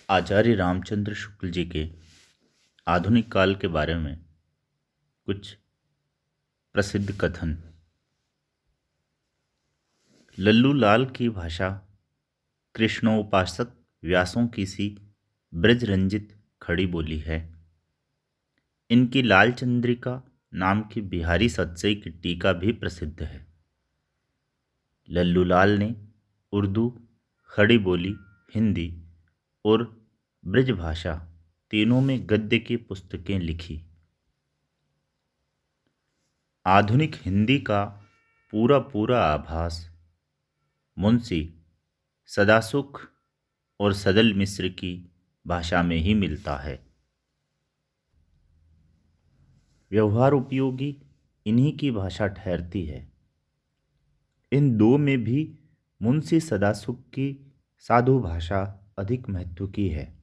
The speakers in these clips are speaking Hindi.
आचार्य रामचंद्र शुक्ल जी के आधुनिक काल के बारे में कुछ प्रसिद्ध कथन। लल्लू लाल की भाषा कृष्णोपासक व्यासों की सी ब्रज रंजित खड़ी बोली है। इनकी लाल चंद्रिका नाम की बिहारी सतसई की टीका भी प्रसिद्ध है। लल्लू लाल ने उर्दू, खड़ी बोली, हिंदी और ब्रज भाषा तीनों में गद्य की पुस्तकें लिखी। आधुनिक हिंदी का पूरा पूरा आभास मुंशी सदासुख और सदल मिश्र की भाषा में ही मिलता है। व्यवहार उपयोगी इन्हीं की भाषा ठहरती है। इन दो में भी मुंशी सदासुख की साधु भाषा अधिक महत्व की है।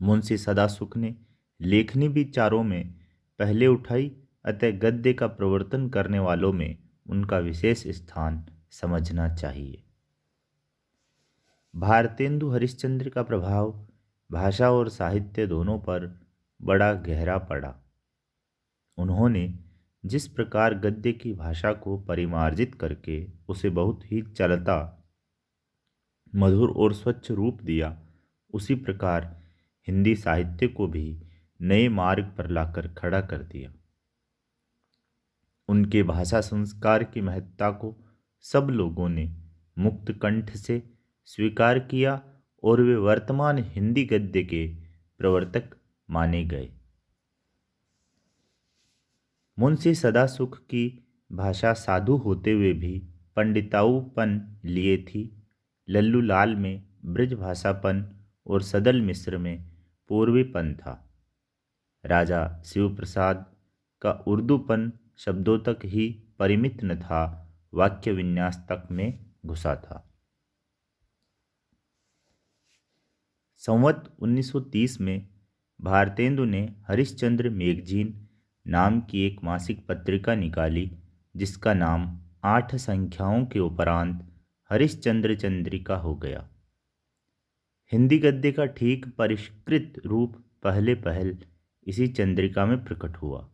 मुंशी सदासुख ने लेखनी भी चारों में पहले उठाई, अतः गद्य का प्रवर्तन करने वालों में उनका विशेष स्थान समझना चाहिए। भारतेंदु हरिश्चंद्र का प्रभाव भाषा और साहित्य दोनों पर बड़ा गहरा पड़ा। उन्होंने जिस प्रकार गद्य की भाषा को परिमार्जित करके उसे बहुत ही चलता, मधुर और स्वच्छ रूप दिया, उसी प्रकार हिंदी साहित्य को भी नए मार्ग पर लाकर खड़ा कर दिया। उनके भाषा संस्कार की महत्ता को सब लोगों ने मुक्त कंठ से स्वीकार किया और वे वर्तमान हिंदी गद्य के प्रवर्तक माने गए। मुंशी सदासुख की भाषा साधु होते हुए भी पंडिताऊपन लिए थी। लल्लू लाल में ब्रज भाषापन और सदल मिश्र में पूर्वीपन था। राजा शिव प्रसाद का उर्दूपन शब्दों तक ही परिमित न था, वाक्य विन्यास तक में घुसा था। संवत 1930 में भारतेंदु ने हरिश्चंद्र मैगजीन नाम की एक मासिक पत्रिका निकाली, जिसका नाम 8 संख्याओं के उपरांत हरिश्चंद्र चंद्रिका हो गया। हिंदी गद्य का ठीक परिष्कृत रूप पहले पहल इसी चंद्रिका में प्रकट हुआ।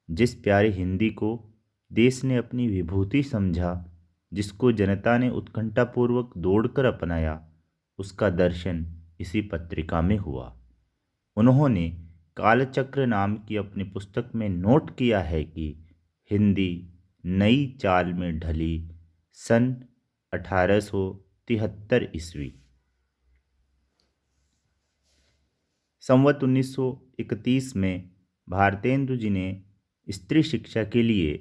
जिस प्यारी हिंदी को देश ने अपनी विभूति समझा, जिसको जनता ने उत्कंठापूर्वक दौड़कर अपनाया, उसका दर्शन इसी पत्रिका में हुआ। उन्होंने कालचक्र नाम की अपनी पुस्तक में नोट किया है कि हिंदी नई चाल में ढली सन 1873 ईस्वी। संवत 1931 में भारतेंदु जी ने स्त्री शिक्षा के लिए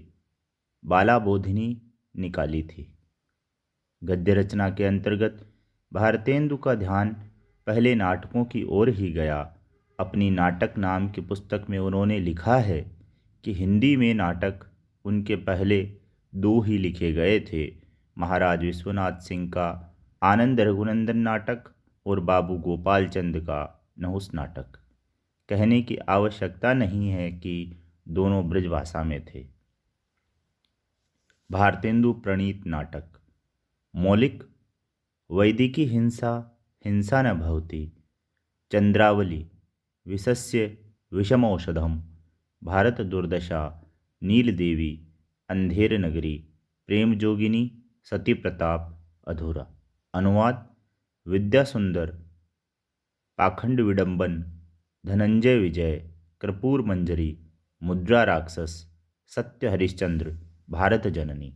बाला बोधिनी निकाली थी। गद्य रचना के अंतर्गत भारतेंदु का ध्यान पहले नाटकों की ओर ही गया। अपनी नाटक नाम की पुस्तक में उन्होंने लिखा है कि हिंदी में नाटक उनके पहले 2 ही लिखे गए थे, महाराज विश्वनाथ सिंह का आनंद रघुनंदन नाटक और बाबू गोपाल चंद का नहुस नाटक। कहने की आवश्यकता नहीं है कि दोनों ब्रजभाषा में थे। भारतेंदु प्रणीत नाटक मौलिक वैदिकी हिंसा हिंसा न भवति, चंद्रावली विषस्य विषमौषधम, भारत दुर्दशा, नीलदेवी, अंधेर नगरी, प्रेम जोगिनी, सती प्रताप अधूरा। अनुवाद विद्या सुंदर, पाखंड विडंबन, धनंजय विजय, कर्पूर मंजरी, मुद्रा राक्षस, सत्य हरिश्चंद्र, भारत जननी।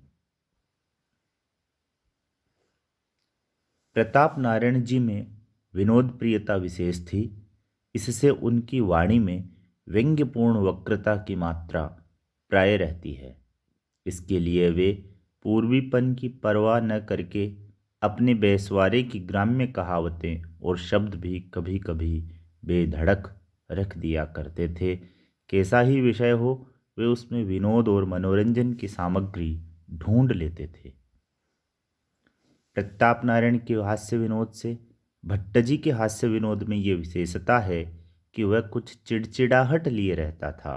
प्रताप नारायण जी में विनोद प्रियता विशेष थी। इससे उनकी वाणी में व्यंग्यपूर्ण वक्रता की मात्रा प्राय रहती है। इसके लिए वे पूर्वीपन की परवाह न करके अपने बेसवारे की ग्राम्य कहावतें और शब्द भी कभी कभी बेधड़क रख दिया करते थे। कैसा ही विषय हो, वे उसमें विनोद और मनोरंजन की सामग्री ढूंढ लेते थे। प्रताप नारायण के हास्य विनोद से भट्टजी के हास्य विनोद में ये विशेषता है कि वह कुछ चिड़चिड़ाहट लिए रहता था।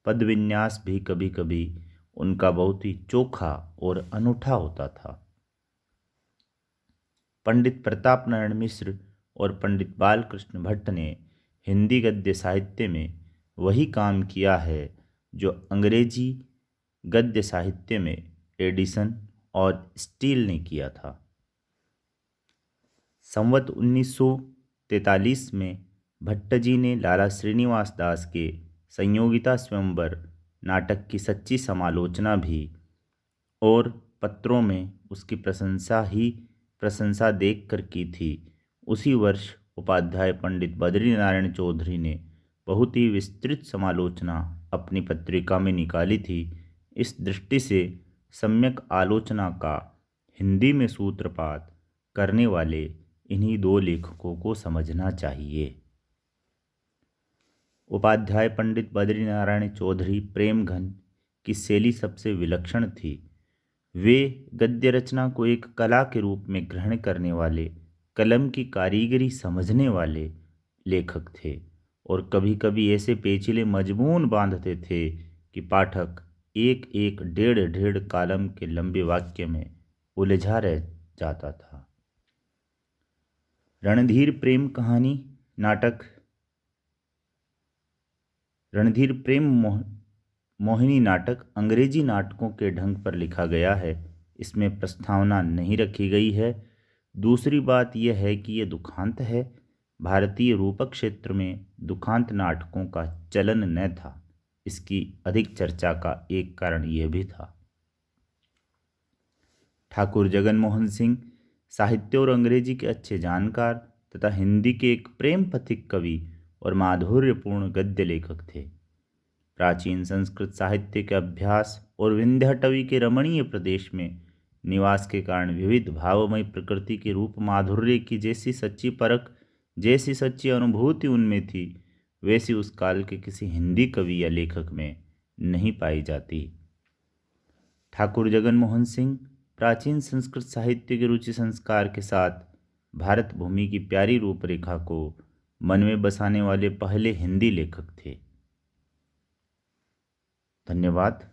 पद विन्यास भी कभी कभी उनका बहुत ही चोखा और अनूठा होता था। पंडित प्रताप नारायण मिश्र और पंडित बालकृष्ण भट्ट ने हिंदी गद्य साहित्य में वही काम किया है जो अंग्रेजी गद्य साहित्य में एडिसन और स्टील ने किया था। संवत 1943 में भट्टजी ने लाला श्रीनिवास दास के संयोगिता स्वयंवर नाटक की सच्ची समालोचना भी और पत्रों में उसकी प्रशंसा देख कर की थी। उसी वर्ष उपाध्याय पंडित बद्रीनारायण चौधरी ने बहुत ही विस्तृत समालोचना अपनी पत्रिका में निकाली थी। इस दृष्टि से सम्यक आलोचना का हिंदी में सूत्रपात करने वाले इन्हीं दो लेखकों को समझना चाहिए। उपाध्याय पंडित बद्रीनारायण चौधरी प्रेम घन की शैली सबसे विलक्षण थी। वे गद्य रचना को एक कला के रूप में ग्रहण करने वाले, कलम की कारीगरी समझने वाले लेखक थे और कभी कभी ऐसे पेचीले मजमून बांधते थे कि पाठक एक एक डेढ़ डेढ़ कालम के लंबे वाक्य में उलझा रह जाता था। रणधीर प्रेम कहानी नाटक रणधीर प्रेम मोहिनी नाटक अंग्रेजी नाटकों के ढंग पर लिखा गया है। इसमें प्रस्तावना नहीं रखी गई है। दूसरी बात यह है कि यह दुखांत है। भारतीय रूपक क्षेत्र में दुखांत नाटकों का चलन न था। इसकी अधिक चर्चा का एक कारण यह भी था। ठाकुर जगन मोहन सिंह साहित्य और अंग्रेजी के अच्छे जानकार तथा हिंदी के एक प्रेम पथिक कवि और माधुर्यपूर्ण गद्य लेखक थे। प्राचीन संस्कृत साहित्य के अभ्यास और विंध्याटवी के रमणीय प्रदेश में निवास के कारण विविध भावमय प्रकृति के रूप माधुर्य की जैसी सच्ची परख, जैसी सच्ची अनुभूति उनमें थी, वैसी उस काल के किसी हिंदी कवि या लेखक में नहीं पाई जाती। ठाकुर जगन मोहन सिंह प्राचीन संस्कृत साहित्य के रुचि संस्कार के साथ भारत भूमि की प्यारी रूपरेखा को मन में बसाने वाले पहले हिंदी लेखक थे। धन्यवाद।